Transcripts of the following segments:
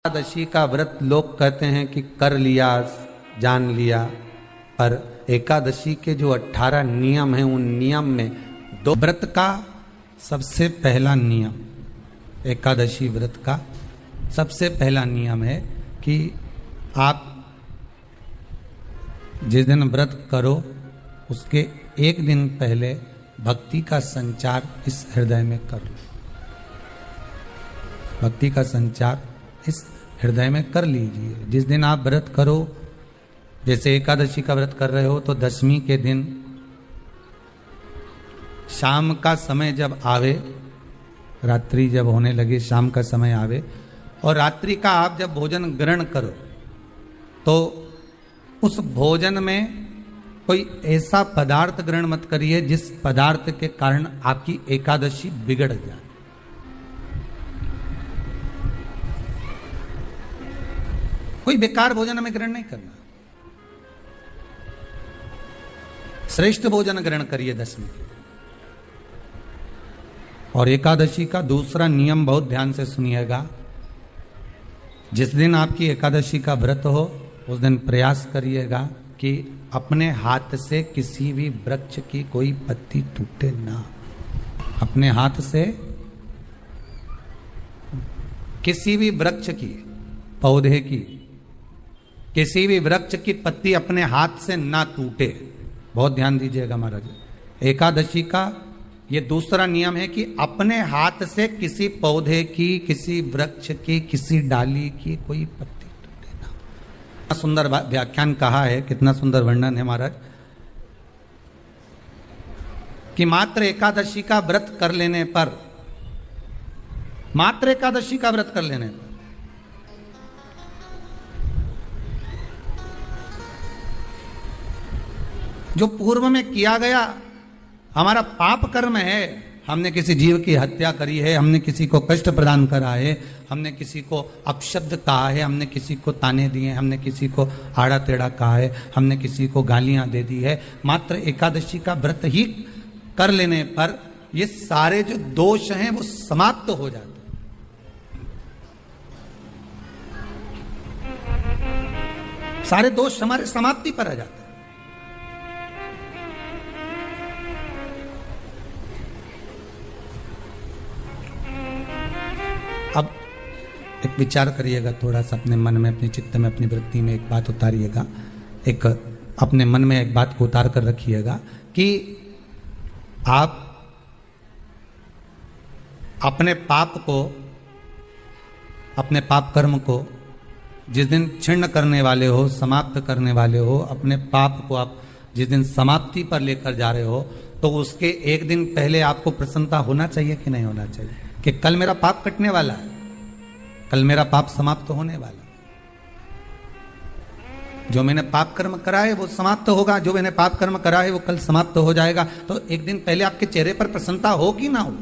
एकादशी का व्रत लोग कहते हैं कि कर लिया, जान लिया, पर एकादशी के जो 18 नियम हैं उन नियम में दो व्रत का सबसे पहला नियम, एकादशी व्रत का सबसे पहला नियम है कि आप जिस दिन व्रत करो उसके एक दिन पहले भक्ति का संचार इस हृदय में कर लो। भक्ति का संचार इस हृदय में कर लीजिए। जिस दिन आप व्रत करो, जैसे एकादशी का व्रत कर रहे हो तो दशमी के दिन शाम का समय जब आवे, रात्रि जब होने लगे, शाम का समय आवे और रात्रि का आप जब भोजन ग्रहण करो तो उस भोजन में कोई ऐसा पदार्थ ग्रहण मत करिए जिस पदार्थ के कारण आपकी एकादशी बिगड़ जाए। कोई बेकार भोजन हमें ग्रहण नहीं करना, श्रेष्ठ भोजन ग्रहण करिए दशमी। और एकादशी का दूसरा नियम बहुत ध्यान से सुनिएगा। जिस दिन आपकी एकादशी का व्रत हो उस दिन प्रयास करिएगा कि अपने हाथ से किसी भी वृक्ष की कोई पत्ती टूटे ना। अपने हाथ से किसी भी वृक्ष की, पौधे की, किसी भी वृक्ष की पत्ती अपने हाथ से ना टूटे। बहुत ध्यान दीजिएगा महाराज। एकादशी का ये दूसरा नियम है कि अपने हाथ से किसी पौधे की, किसी वृक्ष की, किसी डाली की कोई पत्ती टूटे ना। कितना सुंदर व्याख्यान कहा है, कितना सुंदर वर्णन है महाराज कि मात्र एकादशी का व्रत कर लेने पर, मात्र एकादशी का व्रत कर लेने पर जो पूर्व में किया गया हमारा पाप कर्म है, हमने किसी जीव की हत्या करी है, हमने किसी को कष्ट प्रदान करा है, हमने किसी को अपशब्द कहा है, हमने किसी को ताने दिए, हमने किसी को आड़ा टेढ़ा कहा है, हमने किसी को गालियां दे दी है, मात्र एकादशी का व्रत ही कर लेने पर ये सारे जो दोष हैं वो समाप्त हो जाते हैं। सारे दोष हमारे समाप्ति पर आ जाते हैं। अब एक विचार करिएगा थोड़ा सा अपने मन में, अपने चित्त में, अपनी वृत्ति में एक बात उतारिएगा। एक अपने मन में एक बात को उतार कर रखिएगा कि आप अपने पाप को, अपने पाप कर्म को जिस दिन छिन्न करने वाले हो, समाप्त करने वाले हो, अपने पाप को आप जिस दिन समाप्ति पर लेकर जा रहे हो तो उसके एक दिन पहले आपको प्रसन्नता होना चाहिए कि नहीं होना चाहिए कि कल मेरा पाप कटने वाला है, कल मेरा पाप समाप्त होने वाला। जो मैंने पाप कर्म करा है वो समाप्त होगा, जो मैंने पाप कर्म करा है वो कल समाप्त हो जाएगा। तो एक दिन पहले आपके चेहरे पर प्रसन्नता हो कि ना हो?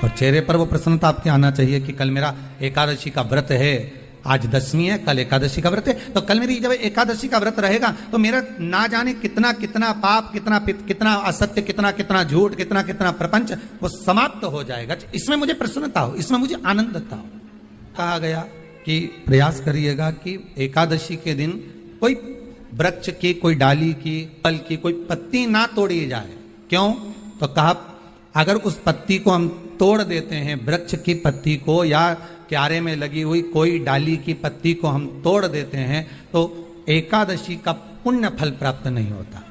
और चेहरे पर वो प्रसन्नता आपके आना चाहिए कि कल मेरा एकादशी का व्रत है, आज दशमी है, कल एकादशी का व्रत है, तो कल मेरी जब एकादशी का व्रत रहेगा तो मेरा ना जाने कितना कितना पाप, कितना कितना असत्य, कितना कितना झूठ, कितना कितना प्रपंच वो समाप्त हो जाएगा। इसमें मुझे प्रसन्नता हो, इसमें मुझे आनंदता हो। कहा गया कि प्रयास करिएगा कि एकादशी के दिन कोई वृक्ष की, कोई डाली की, फल की कोई पत्ती ना तोड़ी जाए। क्यों? तो कहा अगर उस पत्ती को हम तोड़ देते हैं, वृक्ष की पत्ती को या क्यारे में लगी हुई कोई डाली की पत्ती को हम तोड़ देते हैं तो एकादशी का पुण्य फल प्राप्त नहीं होता।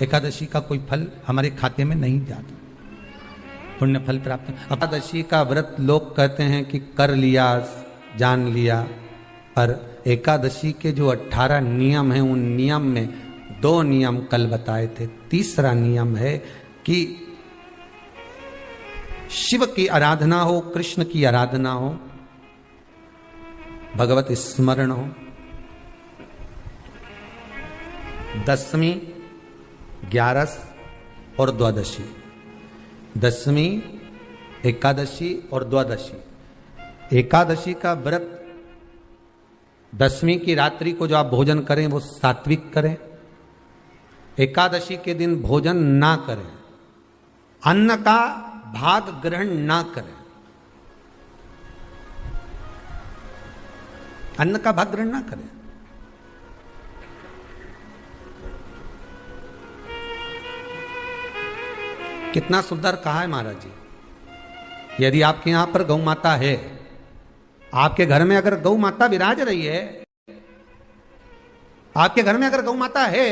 एकादशी का कोई फल हमारे खाते में नहीं जाता, पुण्य फल प्राप्त। एकादशी का व्रत लोग कहते हैं कि कर लिया, जान लिया, पर एकादशी के जो 18 नियम हैं उन नियम में 2 नियम कल बताए थे। तीसरा नियम है कि शिव की आराधना हो, कृष्ण की आराधना हो, भगवत स्मरण हो। दशमी, 11 और द्वादशी, दशमी, एकादशी और द्वादशी। एकादशी का व्रत, दशमी की रात्रि को जो आप भोजन करें वो सात्विक करें, एकादशी के दिन भोजन ना करें। अन्न का भाग ग्रहण ना करें, अन्न का भाग ग्रहण ना करें। कितना सुंदर कहा है महाराज जी। यदि आपके यहां पर गौ माता है, आपके घर में अगर गौ माता विराज रही है, आपके घर में अगर गौ माता है,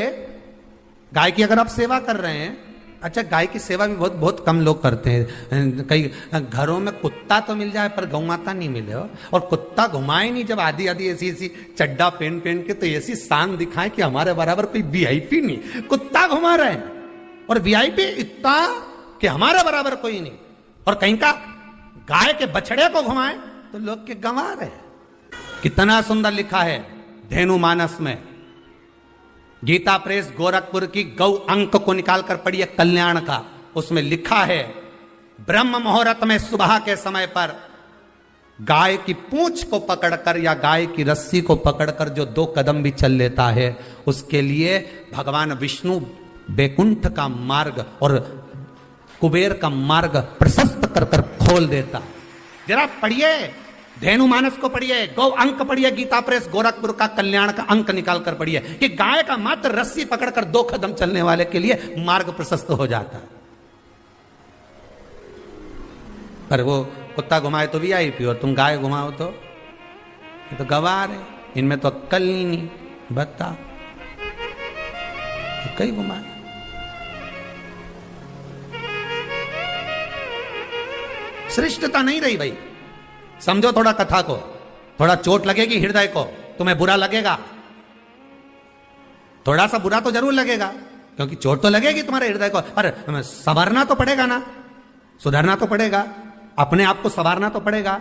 गाय की अगर आप सेवा कर रहे हैं, अच्छा गाय की सेवा भी बहुत बहुत कम लोग करते हैं। कई घरों में कुत्ता तो मिल जाए पर गौ माता नहीं मिले हो, और कुत्ता घुमाए नहीं जब आधी आधी ऐसी ऐसी चड्डा पहन पहन के, तो ऐसी शान दिखाए कि हमारे बराबर कोई वीआईपी नहीं, कुत्ता घुमा रहे हैं, और वीआईपी इतना कि हमारे बराबर कोई नहीं। और कहीं का गाय के बछड़े को घुमाए तो लोग के गंवा रहे। कितना सुंदर लिखा है धेनु मानस में, गीता प्रेस गोरखपुर की गौ अंक को निकालकर पढ़िए कल्याण का, उसमें लिखा है ब्रह्म मुहूर्त में सुबह के समय पर गाय की पूंछ को पकड़कर या गाय की रस्सी को पकड़कर जो 2 कदम भी चल लेता है, उसके लिए भगवान विष्णु बैकुंठ का मार्ग और कुबेर का मार्ग प्रशस्त कर कर खोल देता। जरा पढ़िए धेनु मानस को, पढ़िए गौ अंक, पढ़िए गीता प्रेस गोरखपुर का कल्याण का अंक निकाल कर पढ़िए कि गाय का मात्र रस्सी पकड़कर 2 कदम चलने वाले के लिए मार्ग प्रशस्त हो जाता है। पर वो कुत्ता घुमाए तो वीआईपी, और तुम गाय घुमाओ तो ये तो गवार है, इनमें तो अक्कल नहीं बता, तो कई घुमाए। श्रेष्ठता नहीं रही भाई। समझो थोड़ा कथा को, थोड़ा चोट लगेगी हृदय को, तुम्हें बुरा लगेगा, थोड़ा सा बुरा तो जरूर लगेगा, क्योंकि चोट तो लगेगी तुम्हारे हृदय को, पर संवरना तो पड़ेगा ना, सुधारना तो पड़ेगा, अपने आप को संवारना तो पड़ेगा,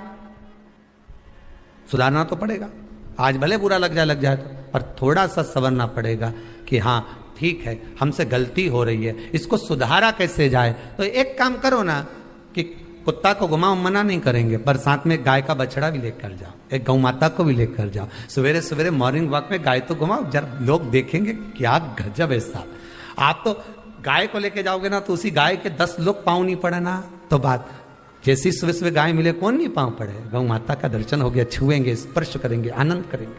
सुधारना तो पड़ेगा। आज भले बुरा लग जाए तो, पर थोड़ा सा संवरना पड़ेगा कि हाँ ठीक है हमसे गलती हो रही है, इसको सुधारा कैसे जाए। तो एक काम करो ना कि कुत्ता को घुमाओ, मना नहीं करेंगे, पर साथ में गाय का बछड़ा भी लेकर जाओ, एक गौ माता को भी लेकर जाओ, सवेरे सवेरे मॉर्निंग वॉक में गाय तो घुमाओ, जब लोग देखेंगे क्या गजब है साहब। आप तो गाय को लेके जाओगे ना तो उसी गाय के 10 लोग पाँव नहीं पड़े ना, तो बात जैसी सुबह सुबह गाय मिले कौन नहीं पाँव पड़े। गौ माता का दर्शन हो गया, छुएंगे, स्पर्श करेंगे, आनंद करेंगे,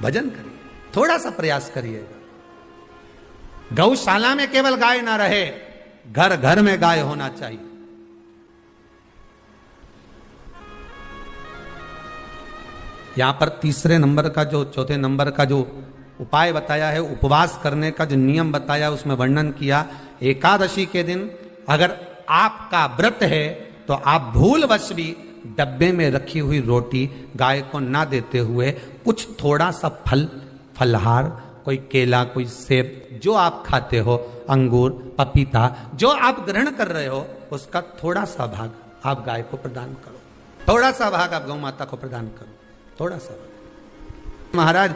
भजन करेंगे, थोड़ा सा प्रयास करिएगा। गौशाला में केवल गाय ना रहे, घर घर में गाय होना चाहिए। यहां पर तीसरे नंबर का जो, चौथे नंबर का जो उपाय बताया है, उपवास करने का जो नियम बताया, उसमें वर्णन किया एकादशी के दिन अगर आपका व्रत है तो आप भूलवश भी डब्बे में रखी हुई रोटी गाय को ना देते हुए कुछ थोड़ा सा फल, फलहार, कोई केला, कोई सेब, जो आप खाते हो, अंगूर, पपीता, जो आप ग्रहण कर रहे हो, उसका थोड़ा सा भाग आप गाय को प्रदान करो, थोड़ा सा भाग आप गौ माता को प्रदान करो, थोड़ा सा। महाराज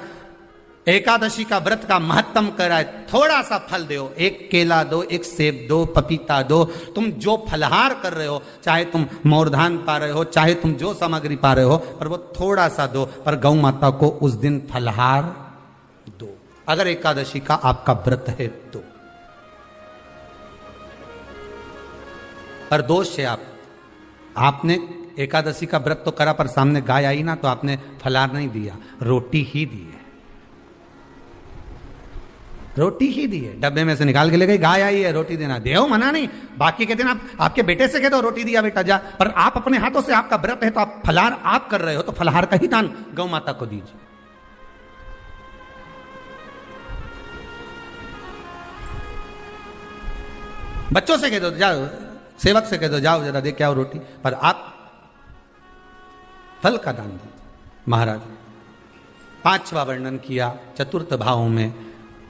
एकादशी का व्रत का महत्तम कराए, थोड़ा सा फल दो, एक केला दो, एक सेब दो, पपीता दो, तुम जो फलहार कर रहे हो, चाहे तुम मोरधान पा रहे हो, चाहे तुम जो सामग्री पा रहे हो, पर वो थोड़ा सा दो, पर गौ माता को उस दिन फलहार दो, अगर एकादशी का आपका व्रत है तो। पर दोष है आपने एकादशी का व्रत तो करा, पर सामने गाय आई ना तो आपने फलाहार नहीं दिया, रोटी ही दी है, रोटी ही दी है, डब्बे में से निकाल के ले गई, गाय आई है रोटी देना, देव मना नहीं। बाकी के दिन आप आपके बेटे से कह दो रोटी दिया बेटा जा, पर आप अपने हाथों से, आपका व्रत है तो आप फलाहार आप कर रहे हो, तो फलाहार का ही दान गौ माता को दीजिए। बच्चों से कह दो, जाओ सेवक से कह दो, जाओ जरा देख के आओ रोटी, पर आप फल का दान दीजिए। महाराज 5वां वर्णन किया चतुर्थ भाव में,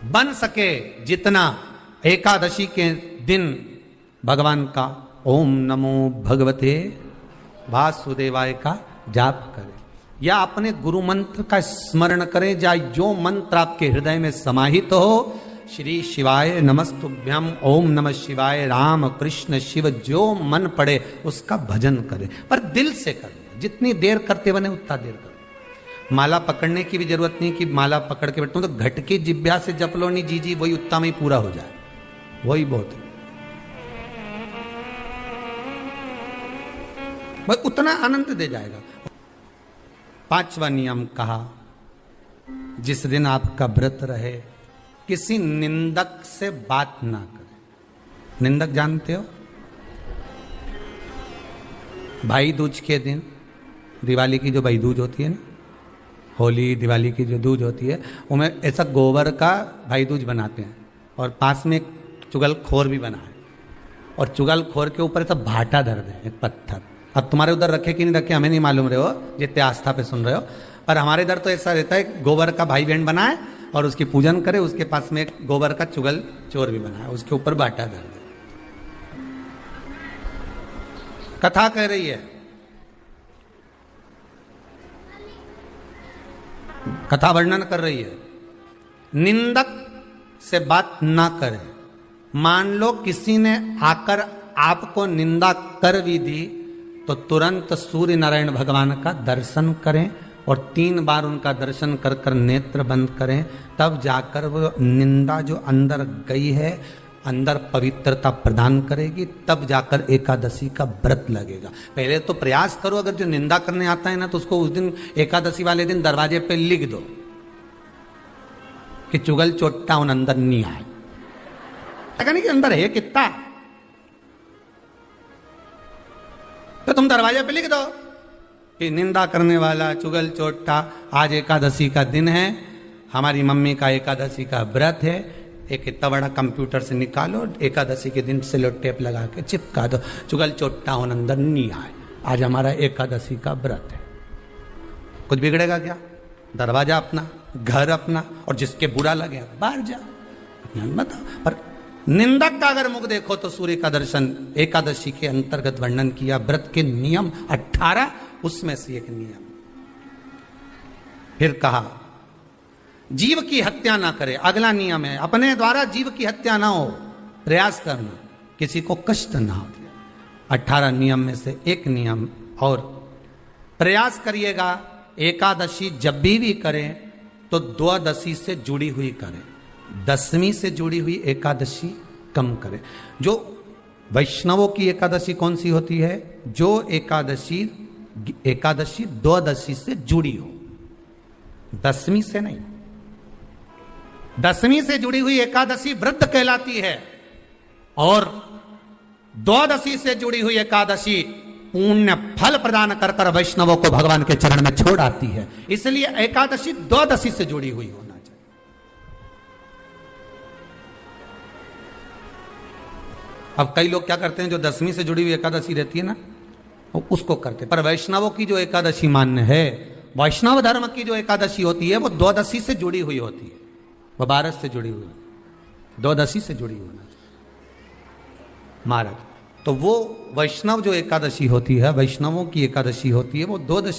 बन सके जितना एकादशी के दिन भगवान का ओम नमो भगवते वासुदेवाय का जाप करें, या अपने गुरु मंत्र का स्मरण करें, या जो मंत्र आपके हृदय में समाहित हो, श्री शिवाय नमस्तुभ्यम, ओम नमः शिवाय, राम कृष्ण शिव, जो मन पड़े उसका भजन करें, पर दिल से करें, जितनी देर करते बने उतना देर करें। माला पकड़ने की भी जरूरत नहीं कि माला पकड़ के बैठता हूं तो घट की जिब्या से जप लो नहीं, जी वही उत्तम ही पूरा हो जाए, वही बहुत है। बस उतना आनंद दे जाएगा। 5वां नियम कहा, जिस दिन आपका व्रत रहे किसी निंदक से बात ना करें। निंदक जानते हो? भाई दूज के दिन, दिवाली की जो भाई दूज होती है ना, होली दिवाली की जो दूज होती है, उनमें ऐसा गोबर का भाई दूज बनाते हैं और पास में एक चुगलखोर भी बना है और चुगलखोर के ऊपर ऐसा भाटा धर दे, एक पत्थर। अब तुम्हारे उधर रखे कि नहीं रखे हमें नहीं मालूम रहे हो, जितने आस्था पे सुन रहे हो, पर हमारे इधर तो ऐसा रहता है, गोबर का भाई बहन बनाए और उसकी पूजन करे, उसके पास में एक गोबर का चुगल चोर भी बनाए, उसके ऊपर भाटा धर दे। कथा कह रही है, कथा वर्णन कर रही है, निंदक से बात ना करें। मान लो किसी ने आकर आपको निंदा कर भी दी तो तुरंत सूर्य नारायण भगवान का दर्शन करें और 3 बार उनका दर्शन कर कर नेत्र बंद करें, तब जाकर वो निंदा जो अंदर गई है अंदर पवित्रता प्रदान करेगी, तब जाकर एकादशी का व्रत लगेगा। पहले तो प्रयास करो, अगर जो निंदा करने आता है ना तो उसको उस दिन एकादशी वाले दिन दरवाजे पे लिख दो कि चुगल चोट्टा उन अंदर नहीं आए। नहीं कि अंदर है कितना, तो तुम दरवाजे पे लिख दो कि निंदा करने वाला चुगल चोट्टा, आज एकादशी का दिन है, हमारी मम्मी का एकादशी का व्रत है, एक इतना बड़ा कंप्यूटर से निकालो, एकादशी के दिन सेलो टेप लगा के चिपका दो, चुगल चोट्टा उन अंदर नहीं आए, आज हमारा एकादशी का व्रत है। कुछ बिगड़ेगा क्या? दरवाजा अपना, घर अपना, और जिसके बुरा लगे बाहर जा, बताओ। पर निंदक का अगर मुख देखो तो सूर्य का दर्शन, एकादशी के अंतर्गत वर्णन किया, व्रत के नियम 18, उसमें से एक नियम। फिर कहा जीव की हत्या ना करे, अगला नियम है, अपने द्वारा जीव की हत्या ना हो, प्रयास करना, किसी को कष्ट ना हो। 18 नियम में से एक नियम और, प्रयास करिएगा एकादशी जब भी करें तो द्वादशी से जुड़ी हुई करें, 10वीं से जुड़ी हुई एकादशी कम करें। जो वैष्णवों की एकादशी कौन सी होती है? जो एकादशी द्वादशी से जुड़ी हो, 10वीं से नहीं। 10वीं से जुड़ी हुई एकादशी व्रत कहलाती है और द्वादशी से जुड़ी हुई एकादशी पुण्य फल प्रदान कर कर वैष्णवों को भगवान के चरण में छोड़ आती है। इसलिए एकादशी द्वादशी से जुड़ी हुई होना चाहिए। अब कई लोग क्या करते हैं, जो 10वीं से जुड़ी हुई एकादशी रहती है ना, उसको करते, पर वैष्णवों की जो एकादशी मान्य है, वैष्णव धर्म की जो एकादशी होती है वो द्वादशी से जुड़ी हुई होती है, वो 12 से जुड़ी हुई, द्वादशी से जुड़ी होना चाहिए महाराज। तो वो वैष्णव जो एकादशी होती है, वैष्णवों की एकादशी होती है, वो द्वादशी